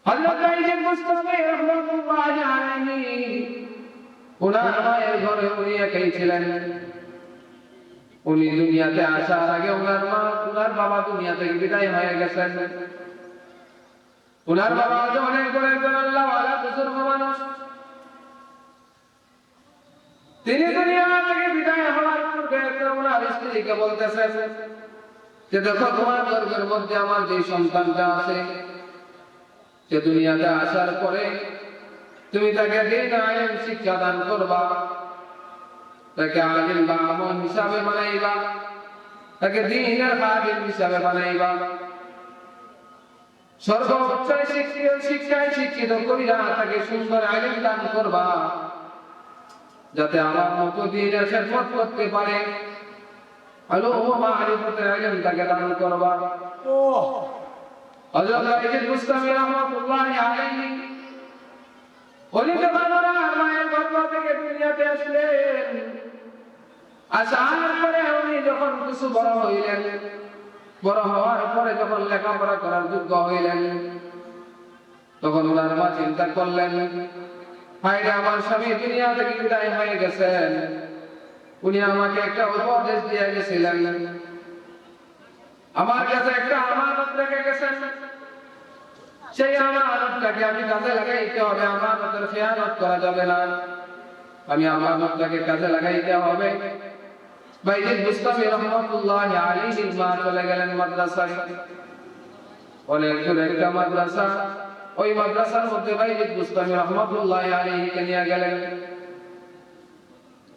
হযরত বাইজিদ মুস্তামি রাহমাতুল্লাহি আলাইহি ওনার মায়ের ঘরে উনি একাই ছিলেন। উনি দুনিয়াতে আসার আগে ওনার বাবা দুনিয়া থেকে বিদায় হয়ে গেছেন। ওনার বাবা অনেক বড় একজন আল্লাহওয়ালা বুজুর্গ মানুষ। তিনি দুনিয়া থেকে বিদায় হওয়ার পূর্বে ওনার স্ত্রীকে বলতেছেন যে দেখো, তোমার গর্ভের মধ্যে আমার যে সন্তানটা আছে, সে দুনিয়াতে আসার পরে তুমি তাকে দ্বীন ইলম শিক্ষা দান করবা, তাকে আলিম বা আমল হিসাবে বানাইবা, তাকে দ্বীনের খাদিম হিসাবে বানাইবা, সর্বোচ্চ শিক্ষায় শিক্ষিত করিয়া তাকে সুন্দর ইলম দান করবা, যাতে আমার মতো দ্বীনের খেদমত করতে পারে। আলম ও মারিফতের ইলম তাকে দান করবা। হযরত বাইজিদ মুস্তামি রাহমাতুল্লাহি আলাইহি উনি যখন ওনার মায়ের গর্ভ থেকে দুনিয়াতে আসলেন, আসার পরে উনি যখন কিছু বড় হইলেন, বড় হওয়ার পরে যখন লেখাপড়া করার যোগ্য হইলেন, তখন ওনার মা চিন্তা করলেন, হায়রে আমার স্বামী দুনিয়া থেকে বিদায় হয়ে গেছেন, উনি আমাকে একটা উপদেশ দিয়ে গেছিলেন, আমার কাছে একটা আমানত রেখে গেছেন, সেই আমানতটাকে আমি কাজে লাগাইতে হবে। আমানতের খেয়ানত করা যাবে না, আমি আমানতটাকে কাজে লাগাইতে হবে। বাইজিদ মুস্তামি রাহমাতুল্লাহি আলাইহির মা চলে গেলেন মাদ্রাসায়। অনেক দূরে একটা মাদ্রাসা, ওই মাদ্রাসার মধ্যে বাইজিদ মুস্তামি রাহমাতুল্লাহি আলাইহিকে নিয়ে গেলেন।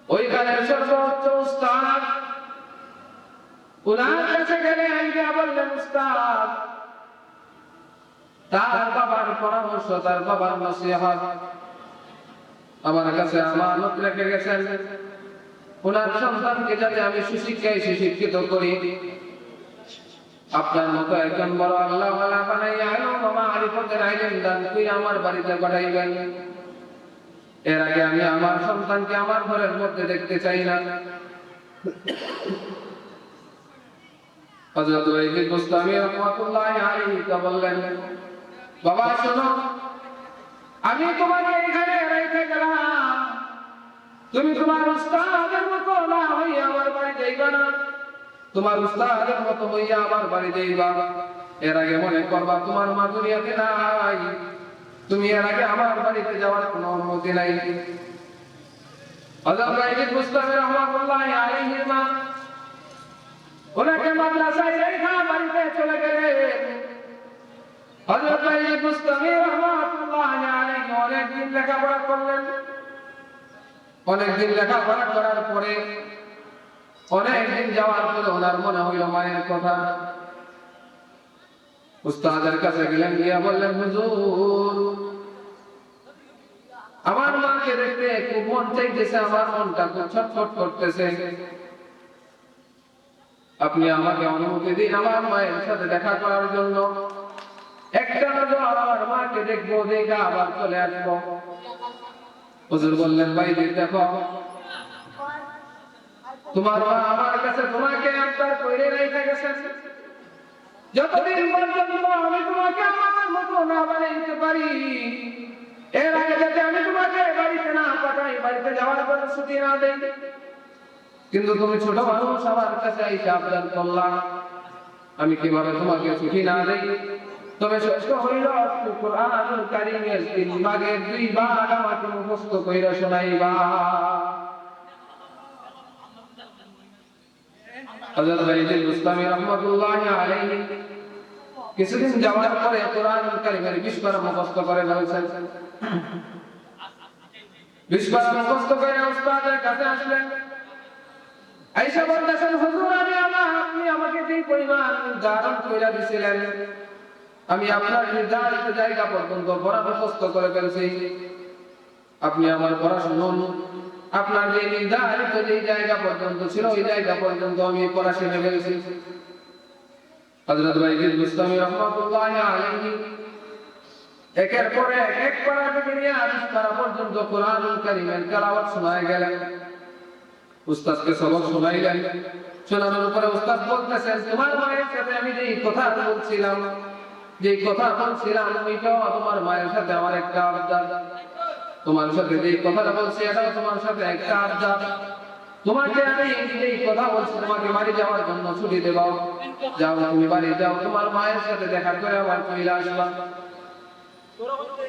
ওইখানে সর্বোচ্চ উস্তাদ উনার কাছে গেলেন, গিয়ে বললেন, উস্তাদ, তার বাবার পরামর্শ, তার বাবার নসিহত আমার কাছে আমানত রেখে গেছেন, ওনার সন্তানকে যাতে আমি সুশিক্ষায় সুশিক্ষিত করি, আপনার মতো একজন বড় আল্লাহওয়ালা বানাইয়া ইলম ও মারিফতের ইলম দান করে আমার বাড়িতে পাঠাইবেন। এর আগে আমি আমার সন্তানকে আমার ঘরের মধ্যে দেখতে চাই না। হযরত বাইজিদ মুস্তামি রাহমাতুল্লাহি আলাইহি বললেন, বাবা শোনো, আমি তোমাকে এখানে রেখে গেলাম, তুমি তোমার উস্তাদের মতো না হইয়া আমার বাড়ি যাইবা না, তোমার উস্তাদের মতো হইয়া আমার বাড়ি যাইবা। এর আগে মনে করবা তোমার মা দুনিয়াতে নাই, তুমি এর আগে আমার বাড়িতে যাওয়ার কোনো অনুমতি নাই। হযরত বাইজিদ মুস্তামি রাহমাতুল্লাহি আলাইহির মা ওনাকে মাদ্রাসায় রেখে বাড়িতে চলে গেলেন। হযরত বাইজিদ মুস্তামি রাহমাতুল্লাহি আলাইহি অনেকদিন লেখাপড়া করলেন। অনেকদিন লেখাপড়া করার পরে, অনেকদিন যাওয়ার পরে ওনার মনে হইল মায়ের কথা। উস্তাদের কাছে গেলেন, গিয়া বললেন, হুজুর, আমার মাকে দেখতে খুব মন চাইতেছে, আমার মনটা খুব ছটফট করতেছে, আপনি আমাকে অনুমতি দিন আমার মায়ের সাথে দেখা করার জন্য। একটা নজর আমার মাকে দেখবো, দেখে আবার চলে আসবো। হুজুর বললেন, বাইজিদ দেখো, তোমার মা আমার কাছে তোমাকে আবদার করে রেখে গেছেন, যতদিন পর্যন্ত আমি তোমাকে আমার মতো না বানাইতে পারি, এর আগে যাতে আমি তোমাকে বাড়িতে না পাঠাই, বাড়িতে যাওয়ার কোনো ছুটি না দেই। কিন্তু তুমি ছোট মানুষ, আমার কাছে এসে আবদার করলাম, আমি কিভাবে তোমাকে ছুটি না দেই? তবে সত্য হইল কুরআনুল কারীমের 3 ভাগের 2 ভাগ আমাকে মুখস্থ কইরা শোনাইবা। হযরত বাইজিদ মুস্তামি রাহমাতুল্লাহি আলাইহি কিছুদিন যাওয়ার পরে কুরআনুল কারীমের 20 পারা মুখস্থ করে ফেলেছেন। 20 পারা মুখস্থ করে উস্তাদের কাছে আসলেন। আয়েশা বলতেছেন, হুজুর, আপনি আমাকে যে পরিমাণ দান কইরা দিছিলেন, আমি আপনার নির্ধারিত জায়গা পর্যন্ত পড়া মুখস্থ করে ফেলছি। আপনি আমার পড়া শুনুন, আপনার যে নির্ধারিত যে জায়গা পর্যন্ত ছিল ওই জায়গা পর্যন্ত আমি পড়া শিখে ফেলছি। হযরত বাইজিদ মুস্তামি রাহমাতুল্লাহি আলাইহি একের পর এক পারা থেকে নিয়ে 20 পারা পর্যন্ত কুরআনুল কারীমের তেলাওয়াত শোনায় গেলেন। উস্তাদকে সবক শোনাইলেন। শোনানোর পরে উস্তাদ বলতেছেন, তোমার মায়ের সাথে আমি যে কথা বলছিলাম, যে কথা বলছিলাম ওইটাও তোমার মায়ের সাথে আমার একটা আবদার, তোমার সাথে যে কথাটা বলছি এটাও তোমার সাথে একটা আবদার। তোমাকে আমি এই কথা বলছি, তোমাকে বাড়ি যাওয়ার জন্য ছুটি দেব, যাও তুমি বাড়ি যাও, তোমার মায়ের সাথে দেখা করে আবার চলে আসবা।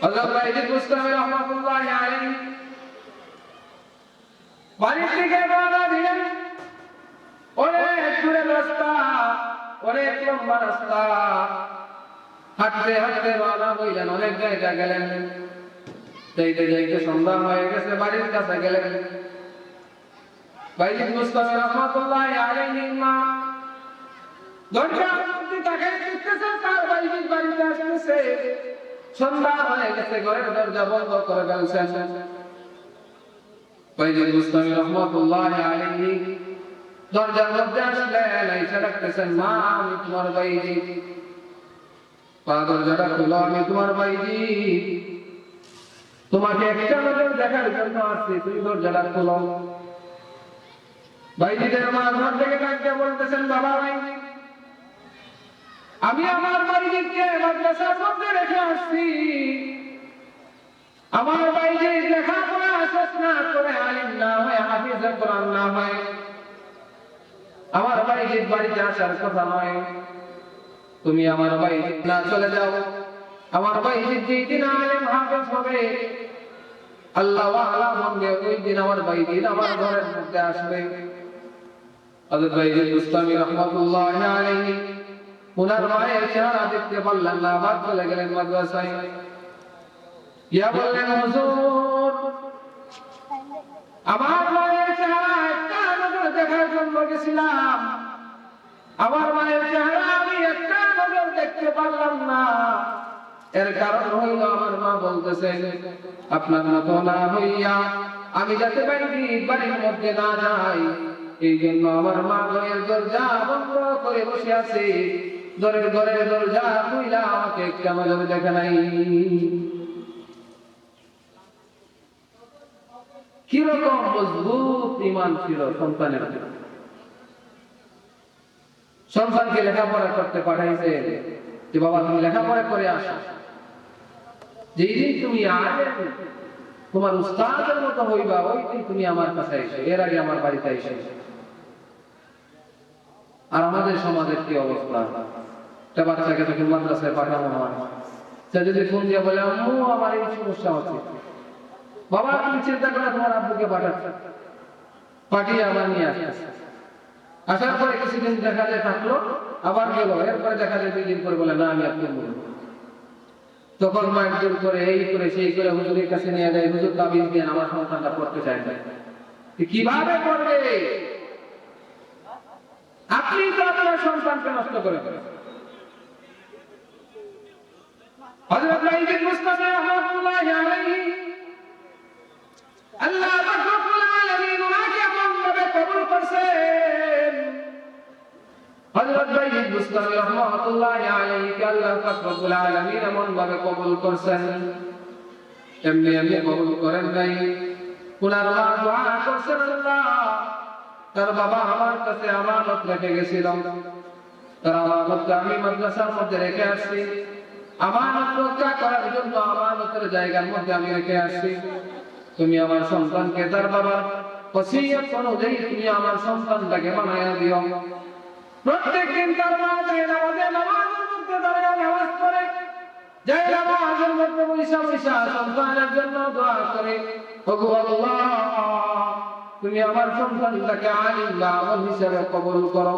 হযরত বাইজিদ বুস্তামি রাহমাতুল্লাহি আলাইহি বাড়ি থেকে রওনা দিলেন। অনেক দূরের রাস্তা, অনেক লম্বা রাস্তা, হাঁটতে হাঁটতে রওনা হইলেন, অনেক জায়গা গেলেন। যাইতে যাইতে সন্ধ্যা হয়ে গেছে, বাড়ির কাছে গেলেন। বাইজিদ বুস্তামি রাহমাতুল্লাহি আলাইহি মা দরজার মধ্যে তাকায় দেখতেছে তার বাইজিদ বাড়িতে আসতেছে। সন্ধ্যা হয়ে গেছে, ঘরের দরজা বন্ধ করে ফেলছেন। বাইজিদ বুস্তামি রাহমাতুল্লাহি আলাইহি দরজার মধ্যে আসলেন, আয়েশা ডাকতেছেন, মা আমি তোমার বাইজিদ, পা দরজাটা খুলো, আমি তোমার বাইজিদ, তোমাকে একটা নজর দেখার জন্য আসছি, তুমি দরজাটা খুলো। বাইজিদের মা ঘর থেকে ডাকতে বলতেছেন, বাবা বাইজিদ, আমি আমার বাইজিদকে মাদ্রাসার মধ্যে রেখে আসছি। আমার বাইজিদ লেখাপড়া শেষ না করে আলিম না হয়, হাফিজ কোরআন না হয়, আমার বাইজিদ বাড়িতে আসার কথা নয়। তুমি আমার বাইজিদ না চলে যাও, আমার বাইজিদ যেদিন আলিম হাফিজ হবে, আল্লাহ ওয়ালা বলবে, ওই দিন আমার বাইজিদ আমার ঘরের মধ্যে আসবে। হযরত বাইজিদ বুস্তামি রাহমাতুল্লাহি আলাইহি ওনার মায়ের চেহারা দেখতে পারলেন না, আবার চলে গেলেন মাদ্রাসায়। ইয়া বললেন, হুজুর আমার মায়ের চেহারা একটা নজর দেখার জন্য গেছিলাম, আমার মায়ের চেহারা আমি একটা নজর দেখতে পারলাম না। এর কারণ হইল আমার মা বলতেছে, আপনার মতো না হইয়া আমি যাতে বাড়ির মধ্যে না যাই, এই জন্য আমার মা ঘরের দরজা বন্ধ করে বসে আছে, ঘরের দরজা খুইলা আমাকে একটা নজর দেখে নাই। কিরকম মজবুত ঈমান ছিল সন্তানের। সন্তানকে লেখাপড়া করতে পাঠাইছে, যে বাবা তুমি লেখাপড়া করে আসো, যেদিন তুমি আলেম তোমার উস্তাদের মতো হইবা, ওই দিন তুমি আমার কাছে এসো, এর আগে আমার বাড়িতে এসো। আর আমাদের সমাজের কি অবস্থা, একটা বাচ্চাকে যখন মাদ্রাসায় পাঠানো হয়, সে যদি ফোন দিয়ে বলে, আম্মু আমার এই সমস্যা হচ্ছে, বাবা তুমি চিন্তা করে তোমার আব্বুকে পাঠাচ্ছ, পাঠিয়ে আবার নিয়ে আসতেছে। আসার পরে কিছুদিন দেখা যায় থাকলো, আবার গেল, এরপরে দেখা যায় 2 দিন পরে বলে, না আমি আপনি বলবো। তখন মাইক করে এই করে সেই করে হুজুরের কাছে নিয়ে যায়, হুজুর তাবিজ দিয়ে আমার সন্তানটা পড়তে চায় না। কিভাবে পড়বে? আপনি তো আপনার সন্তানকে নষ্ট করে ফেলেন। হযরত বাইজিদ বুস্তামি রাহমাতুল্লাহি আলাইহি আল্লাহ রাব্বুল আলামিন ওনাকে এমন ভাবে কবুল করেছেন। হযরত বাইজিদ বুস্তামি রাহমাতুল্লাহি আলাইহি আল্লাহ রাব্বুল আলামিন এমন ভাবে কবুল করেছেন, এমনি কবুল করেন নাই। ওনার মা দোয়া করছেন, আল্লাহ তার বাবা আমার কাছে আমানত রেখে গেছিল, তার আমানতটা আমি মাদ্রাসার মধ্যে রেখে আসছি, আমানত রক্ষা করার জন্য আমানতের জায়গার মধ্যে আমি রেখে আসছি। তুমি আমার সন্তানকে তার বাবার ওসিয়ত অনুযায়ী তুমি আমার সন্তানটাকে বানায়া দিও। প্রত্যেকদিন তার মা নামাজের মধ্যে দাঁড়িয়ে নামাজ পড়ে, যায় নামাজের মধ্যে বৈশা সন্তানের জন্য দোয়া করে, ওগো আল্লাহ তুমি আমার সন্তানটাকে আলিম বা আমল হিসাবে কবুল করো,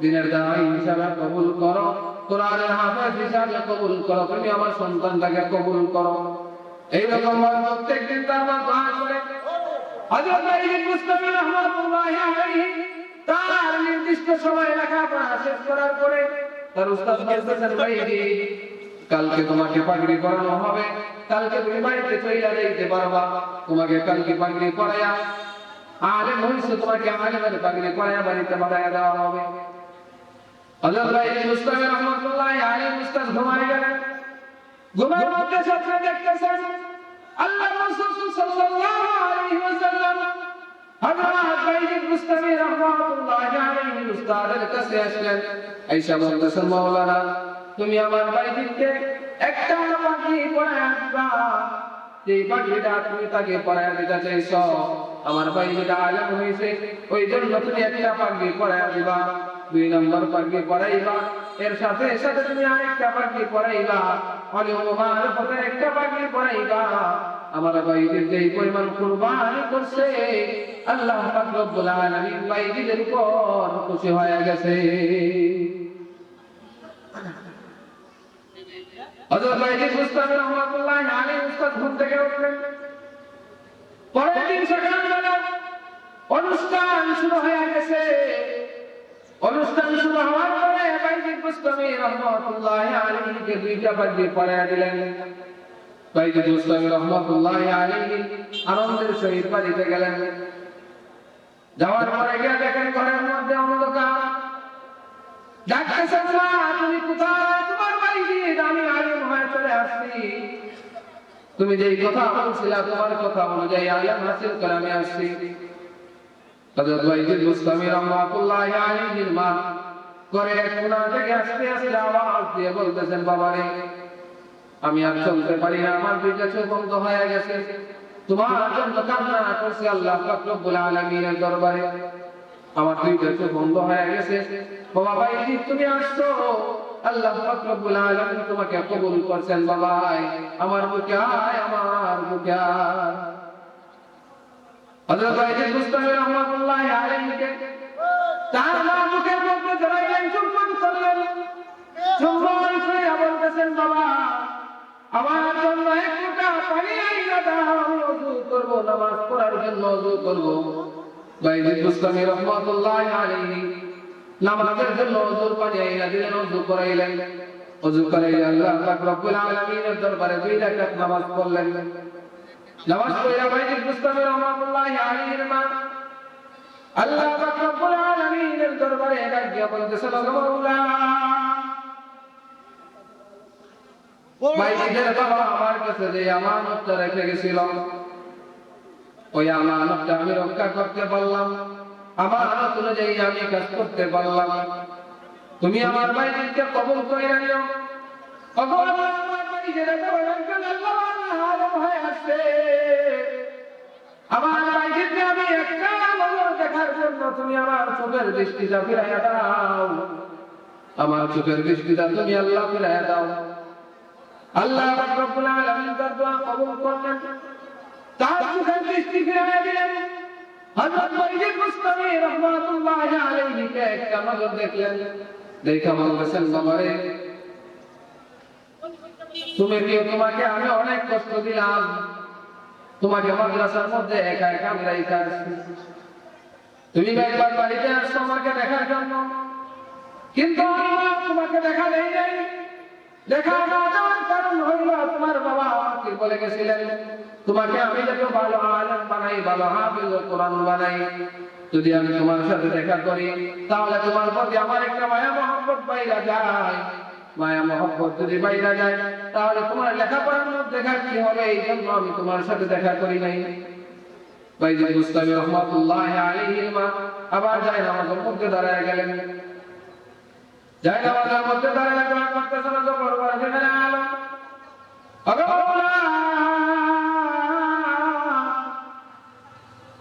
দিনের দায়ী হিসাবে কবুল করো, কোরআনের হাফেজ হিসাবে কবুল করো, তুমি আমার সন্তানটাকে কবুল করো। এইরকম ভাবে প্রত্যেকদিন তার মা দোয়া করে। হযরত বাইজিদ বুস্তামি রাহমাতুল্লাহি আলাইহি তার নির্দিষ্ট সময় লেখাপড়া শেষ করার পরে তার উস্তাদ বলতেছেন, বাইজিদ কালকে তোমাকে পাগড়ি পরানো হবে, কালকে তুমি বাড়িতে চলে যেতে পারবা, তোমাকে কালকে পাগড়ি পরায়া আলেম হইছে, তোমাকে আলেমের পাগড়ি পরায়া বাড়িতে পাঠায়া দেওয়া হবে। হযরত বাইজিদ বুস্তামি রাহমাতুল্লাহি আলাইহি উস্তাদ ঘুমায় গেলেন। ঘুমের মধ্যে স্বপ্নে দেখতেছেন আল্লাহর রাসূল সাল্লাল্লাহু আলাইহি ওয়াসাল্লাম হযরত বাইজিদ বুস্তামি রাহমাতুল্লাহি আলাইহি উস্তাদের কাছে আসলেন। আয়েশা বলতেছেন, মাওলানা তুমি আমার বাইজিকে একটা পাখি পড়ায় দিবা। যে পাখিটা তুমি তাকে পড়ায় দিতে চাইছো, আমার বাইজিটা আলেম হয়েছে, ওই জন্য তুমি একটা পাখি পড়ায় দিবা। 2 নম্বর পাখি পড়াইবা, এর সাথে সাথে তুমি আরেকটা পাখি পড়াইবা, আমার পথে একটা পাখি পড়াইবা। আমার বাইজির যেই পরিমাণ কুরবানি করছে, আল্লাহ পাক রব্বুল আলামিন বাইজিদের উপর খুশি হয়ে গেছে। হযরত বাইজিদ মুস্তাফা রাহমাতুল্লাহি আলাইহি উস্তাদ ঘুম থেকে উঠলেন। পরের দিন সকালবেলা অনুষ্ঠান শুরু হয়ে গেছে। অনুষ্ঠান শুরু হওয়ার পরে বাইজিদ মুস্তাফা রাহমাতুল্লাহি আলাইহিকে 2টা পাখি পড়ায় দিলেন। বাইজিদ মুস্তাফা রাহমাতুল্লাহি আলাইহি আনন্দের সহিত বাড়িতে গেলেন। যাওয়ার পরে গিয়ে দেখেন ঘরের মধ্যে অন্ধকার। ডাকতেছেন, মা তুমি কোথায়? তোমার বাইজিদ, আমি আলেম হয়ে চলে আসছি। তুমি যেই কথা বলছিলা, তোমার কথা অনুযায়ী আলেম হাসিল করে আমি আসছি। হযরত বাইজিদ মুস্তাফা রাহমাতুল্লাহি আলাইহির মা ঘরের এক কোণা থেকে আস্তে আস্তে আওয়াজ দিয়ে বলতেছেন, বাবা রে, আমি আর চলতে পারি না, আমার 2টা চোখ বন্ধ হয়ে গেছে। তোমার জন্য কান্না করছি আল্লাহ পাক রব্বুল আলামিনের দরবারে, আমার 2টা চোখ বন্ধ হয়ে গেছে। বাবা বাইজিদ তুমি আসছো, আল্লাহ পাক রব্বুল আলামিন তোমাকে কবুল করছেন। বাবা আমার বুকে আয়, আমার বুকে আয়। হযরত বাইজিদ মুস্তাফা রাহমাতুল্লাহি আলাইহিকে তার মা বুকের মধ্যে জড়াইলেন, চুম্বন করলেন। চুম্বন করে বলতেছেন, বাবা আমার জন্য এক ফোঁটা পানি আইনা দাও, আমি ওযু করব, নামাজ পড়ার জন্য ওযু করব। বাইজিদ মুস্তাফা রাহমাতুল্লাহি আলাইহি নামাজের জন্য ওযুর পানি আইনা দিলেন, ওযু করাইলেন। ওযু করাইলে আল্লাহ পাক রব্বুল আলামিনের দরবারে 2 রাকাত নামাজ পড়লেন। নামাজ পড়ে বাইজিদ মুস্তাফা রাহমাতুল্লাহি আলাইহির মা আল্লাহ পাক রব্বুল আলামিনের দরবারে ডাকিয়া বলতেছেন, ও মাওলা, বাইজিদের বাবা আমার কাছে যে আমানতটা রেখে গেছিল, ওই আমানতটা আমি রক্ষা করতে পারলাম, আমানত অনুযায়ী আমি কাজ করতে পারলাম। তুমি আমার বাইজিদকে কবুল করে নিও। আমার বাইজিদের বাবা আলেম হয়ে আসছে, আমার বাইজিদকে আমি একটা নজর দেখার জন্য তুমি আমার চোখের দৃষ্টিটা ফিরাইয়া দাও, আমার চোখের দৃষ্টিটা তুমি আল্লাহ ফিরাইয়া দাও। আল্লাহ পাক রব্বুল আলামিন তার দোয়া কবুল করলেন, তার চোখের দৃষ্টি ফিরাইয়া দিলেন। হযরত বাইজিদ মুস্তাফা রাহমাতুল্লাহি আলাইহিকে একটা নজর দেখলেন, দেখা বলতেছেন, বাবা রে, তোমাকে আমি অনেক কষ্ট দিলাম, তোমাকে মাদ্রাসার মধ্যে একা একা আমি রাইখা আসছি, তুমি একবার বাড়িতে আসছো আমাকে দেখার জন্য, কিন্তু আমার তোমাকে দেখা দেই নাই। দেখা না যাওয়ার কারণ হইল তোমার বাবা আমাকে বলে গেছিলেন, তোমাকে আমি যাতে ভালো আলেম বানাই, ভালো হাফেজ কোরআন বানাই, যদি আমি তোমার সাথে দেখা করি তাহলে তোমার প্রতি আমার একটা মায়া মহব্বত বাইরা যায়। মায়া মহব্বত যদি বাইরা যায় তাহলে তোমার লেখাপড়ার মধ্যে ঘাটতি হবে, এই জন্য আমি তোমার সাথে দেখা করি নাই। বাইজিদ মুস্তাফা রাহমাতুল্লাহি আলাইহির মা আবার যায় নামাজের মধ্যে দাঁড়ায় গেলেন। যায় নামাজের মধ্যে দাঁড়ায় দোয়া করতেছেন, জবর করে যেখানে আলো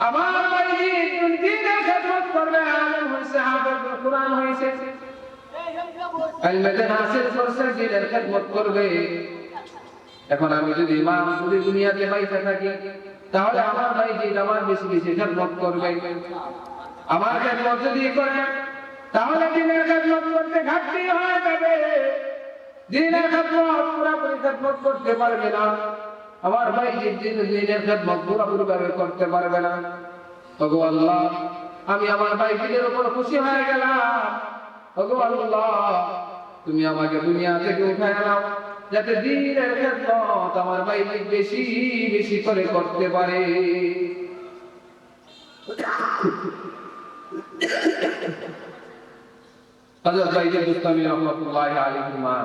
আমার বাইজিদ দিনের খেদমত করবে, আলেম হইছে, হাফেজ কোরআন হইছে, ইলমে হাসিল করছে, দিনের খেদমত করবে। এখন আমি যদি মা যদি দুনিয়াতে বাইসা থাকি তাহলে আমার বাইজিদ আমার বেশি বেশি খেদমত করবে। আমার খেদমত যদি করে তাহলে দিনের খেদমত করতে ঘাটতি হয়ে যাবে, দিনের খেদমত পুরোপুরি খেদমত করতে পারবে না, আমার বাইজিদ দিনের খেদমত পুরোপুরি ভাবে করতে পারবে না। ওগো আল্লাহ, আমি আমার বাইজিদের উপর খুশি হয়ে গেলাম। ওগো আল্লাহ, তুমি আমাকে দুনিয়া থেকে উঠায় নাও, যাতে দিনের খেদমত আমার বাইজিদ বেশি বেশি করে করতে পারে। হযরত বাইজিদ মুস্তাফা রাহমাতুল্লাহি আলাইহি মা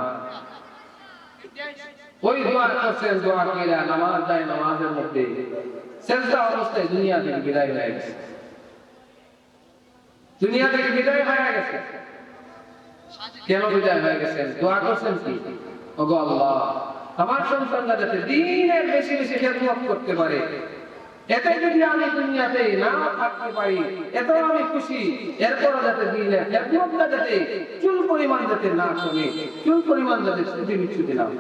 ওই দোয়া করছেন, দোয়া কইরা নামাজ যায়, নামাজের মধ্যে সেজদা অবস্থায় দুনিয়া থেকে বিদায় হয়ে গেছে, দুনিয়া থেকে বিদায় হয়ে গেছে। কেন বিদায় হয়ে গেছেন? দোয়া করছেন কি? ওগো আল্লাহ, আমার সন্তানরা যাতে দ্বীনের বেশি বেশি খেদমত করতে পারে, এতে যদি আমি দুনিয়াতে না থাকতে পারি এত আমি খুশি। এরপরও যাতে দ্বীনের খেদমতটা যাতে চুল পরিমাণ যাতে না কমে, চুল পরিমাণ যাতে ছুটি না হয়।